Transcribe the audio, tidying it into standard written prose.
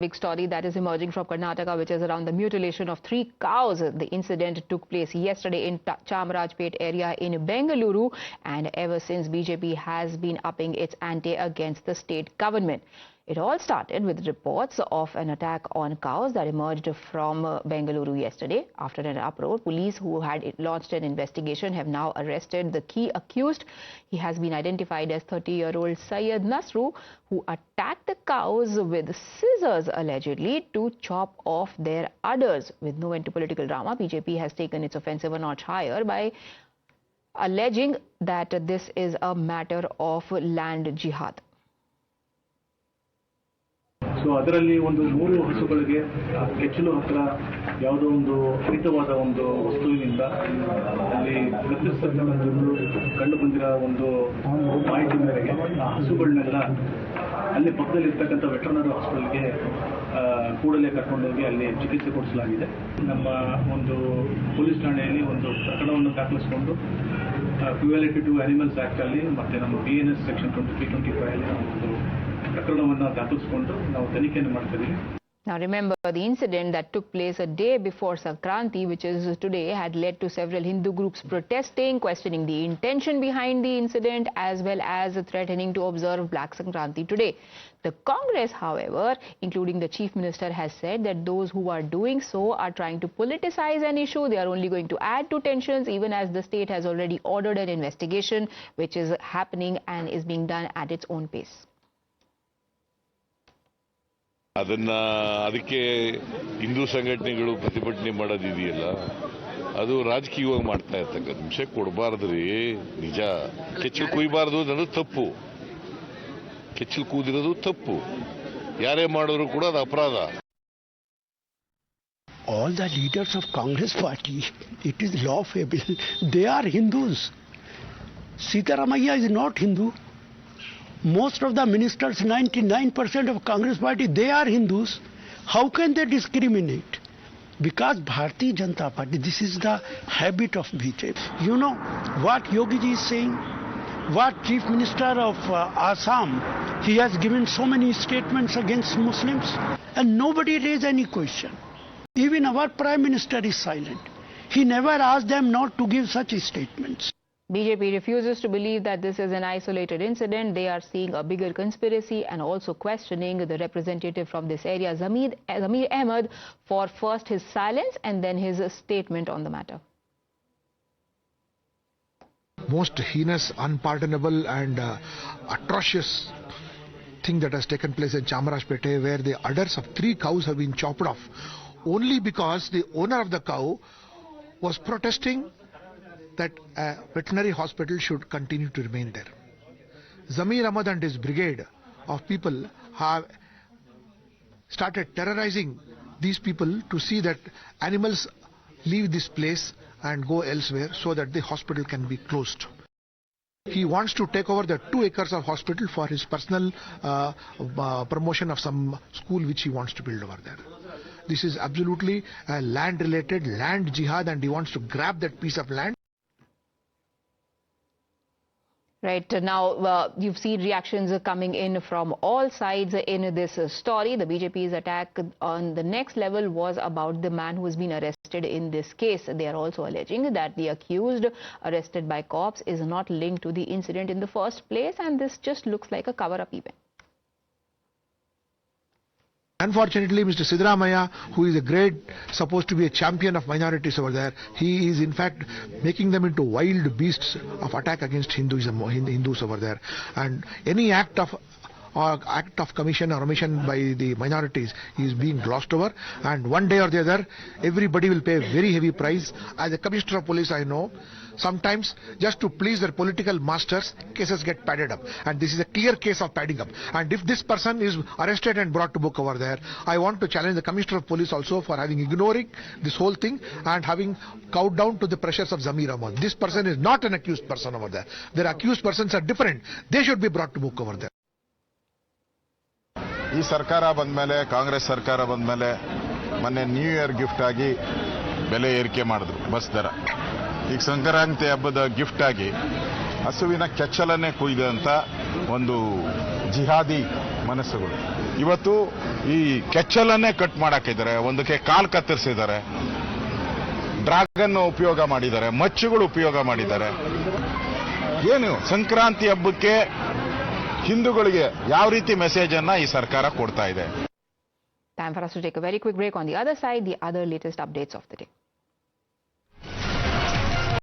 Big story that is emerging from Karnataka, which is around the mutilation of 3 cows. The incident took place yesterday in Chamarajpet area in Bengaluru, and ever since BJP has been upping its ante against the state government. It all started with reports of an attack on cows that emerged from Bengaluru yesterday. After an uproar, police who had launched an investigation have now arrested the key accused. He has been identified as 30-year-old Syed Nasru, who attacked the cows with scissors allegedly to chop off their udders. With no end to political drama, BJP has taken its offensive a notch higher by alleging that this is a matter of land jihad. So ಅದರಲ್ಲಿ ಒಂದು 3 ಹಸುಗಳಿಗೆ ಕೆಚ್ಚಲು ಹತ್ರ ಯಾವುದೋ ಒಂದು ಹರಿತವಾದ ಒಂದು ವಸ್ತುವಿನಿಂದ ಅಲ್ಲಿ ಕತ್ತರಿಸತಕ್ಕಂಥದ್ದು ಕಂಡು ಬಂದಿರೋ ಒಂದು ಮಾಹಿತಿ ಮೇರೆಗೆ ಆ ಹಸುಗಳನ್ನೆಲ್ಲ ಅಲ್ಲಿ ಪಕ್ಕದಲ್ಲಿರ್ತಕ್ಕಂಥ ವೆಟರ್ನರಿ ಹಾಸ್ಪಿಟಲ್ಗೆ ಕೂಡಲೇ ಕರ್ಕೊಂಡೋಗಿ ಅಲ್ಲಿ ಚಿಕಿತ್ಸೆ ಕೊಡಿಸಲಾಗಿದೆ. ನಮ್ಮ ಒಂದು ಪೊಲೀಸ್ ಠಾಣೆಯಲ್ಲಿ ಒಂದು ಪ್ರಕರಣವನ್ನು ದಾಖಲಿಸಿಕೊಂಡು ಕ್ರುಯಲಿಟಿ ಟು ಅನಿಮಲ್ಸ್ ಆ್ಯಕ್ಟ್ ಅಲ್ಲಿ ಮತ್ತೆ ನಮ್ಮ BNS ಸೆಕ್ಷನ್ 2325 ಅಲ್ಲಿ ಒಂದು ಪ್ರಕರಣವನ್ನು ದಾಖಲಿಸಿಕೊಂಡು ನಾವು ತನಿಖೆಯನ್ನು ಮಾಡ್ತಿದ್ದೀವಿ. Now remember, the incident that took place a day before Sankranti, which is today, had led to several Hindu groups protesting, questioning the intention behind the incident, as well as threatening to observe Black Sankranti today. The Congress, however, including the Chief Minister, has said that those who are doing so are trying to politicize an issue. They are only going to add to tensions, even as the state has already ordered an investigation, which is happening and is being done at its own pace. ಅದಕ್ಕೆ ಹಿಂದೂ ಸಂಘಟನೆಗಳು ಪ್ರತಿಭಟನೆ ಮಾಡೋದಿದೆಯಲ್ಲ, ಅದು ರಾಜಕೀಯವಾಗಿ ಮಾಡ್ತಾ ಇರ್ತಕ್ಕಂಥ ವಿಷಯ ಕೊಡಬಾರ್ದ್ರಿ. ನಿಜ, ಕೆಚ್ಚಲು ಕುಯ್ಬಾರ್ದು ಅನ್ನೋದು ತಪ್ಪು, ಕೆಚ್ಚಲು ಕೂದಿರೋದು ತಪ್ಪು, ಯಾರೇ ಮಾಡಿದ್ರು ಕೂಡ ಅದು ಅಪರಾಧ. All the leaders of Congress party, it is lawful. They are Hindus. Sitaramaiah is not Hindu. Most of the ministers, 99% of Congress party, they are Hindus. How can they discriminate? Because Bharatiya Janata Party, this is the habit of BJP. You know what Yogi ji is saying? What Chief Minister of Assam, he has given so many statements against Muslims and nobody raised any question. Even our Prime Minister is silent. He never asked them not to give such statements. BJP refuses to believe that this is an isolated incident. They are seeing a bigger conspiracy and also questioning the representative from this area, Zamir Ahmed, for first his silence and then his statement on the matter. Most heinous, unpardonable and atrocious thing that has taken place in Chamarajpet, where the udders of 3 cows have been chopped off only because the owner of the cow was protesting that a veterinary hospital should continue to remain there. Zamir Ahmed and his brigade of people have started terrorizing these people to see that animals leave this place and go elsewhere so that the hospital can be closed. He wants to take over the 2 acres of hospital for his personal promotion of some school which he wants to build over there. This is absolutely a land-related land jihad, and he wants to grab that piece of land. Right now, you've seen reactions coming in from all sides in this story. The BJP's attack on the next level was about the man who has been arrested in this case. They are also alleging that the accused arrested by cops is not linked to the incident in the first place, and this just looks like a cover-up event. Unfortunately, Mr. Siddaramaiah, who is supposed to be a champion of minorities over there, he is in fact making them into wild beasts of attack against Hindus over there. And any act of commission or omission by the minorities is being glossed over, and one day or the other everybody will pay a very heavy price. As a commissioner of police, I know sometimes just to please their political masters, cases get padded up, and this is a clear case of padding up. And if this person is arrested and brought to book over there, I want to challenge the commissioner of police also for ignoring this whole thing and having cowed down to the pressures of Zamir Ahmed. This person is not an accused person over there. Their accused persons are different. They should be brought to book over there. ಈ ಸರ್ಕಾರ ಬಂದ ಮೇಲೆ, ಕಾಂಗ್ರೆಸ್ ಸರ್ಕಾರ ಬಂದ ಮೇಲೆ, ಮೊನ್ನೆ new year gift ಆಗಿ ಬೆಲೆ ಏರಿಕೆ ಮಾಡಿದ್ರು ಬಸ್ ದರ. ಈಗ ಸಂಕ್ರಾಂತಿ ಹಬ್ಬದ ಗಿಫ್ಟ್ ಆಗಿ ಹಸುವಿನ ಕೆಚ್ಚಲನ್ನೇ ಕುಯ್ದಂತ ಒಂದು ಜಿಹಾದಿ ಮನಸ್ಸುಗಳು. ಇವತ್ತು ಈ ಕೆಚ್ಚಲನ್ನೇ ಕಟ್ ಮಾಡಾಕಿದ್ದಾರೆ, ಒಂದಕ್ಕೆ ಕಾಲ್ ಕತ್ತರಿಸಿದ್ದಾರೆ, ಡ್ರಾಗನ್ ಉಪಯೋಗ ಮಾಡಿದ್ದಾರೆ, ಮಚ್ಚುಗಳು ಉಪಯೋಗ ಮಾಡಿದ್ದಾರೆ. ಏನು ಸಂಕ್ರಾಂತಿ ಹಬ್ಬಕ್ಕೆ ಹಿಂದೂಗಳಿಗೆ ಯಾವ ರೀತಿ ಮೆಸೇಜ್ ಅನ್ನ ಈ ಸರ್ಕಾರ ಕೊಡ್ತಾ ಇದೆ? Time for us to take a very quick break. On the other side, the other latest updates of the day.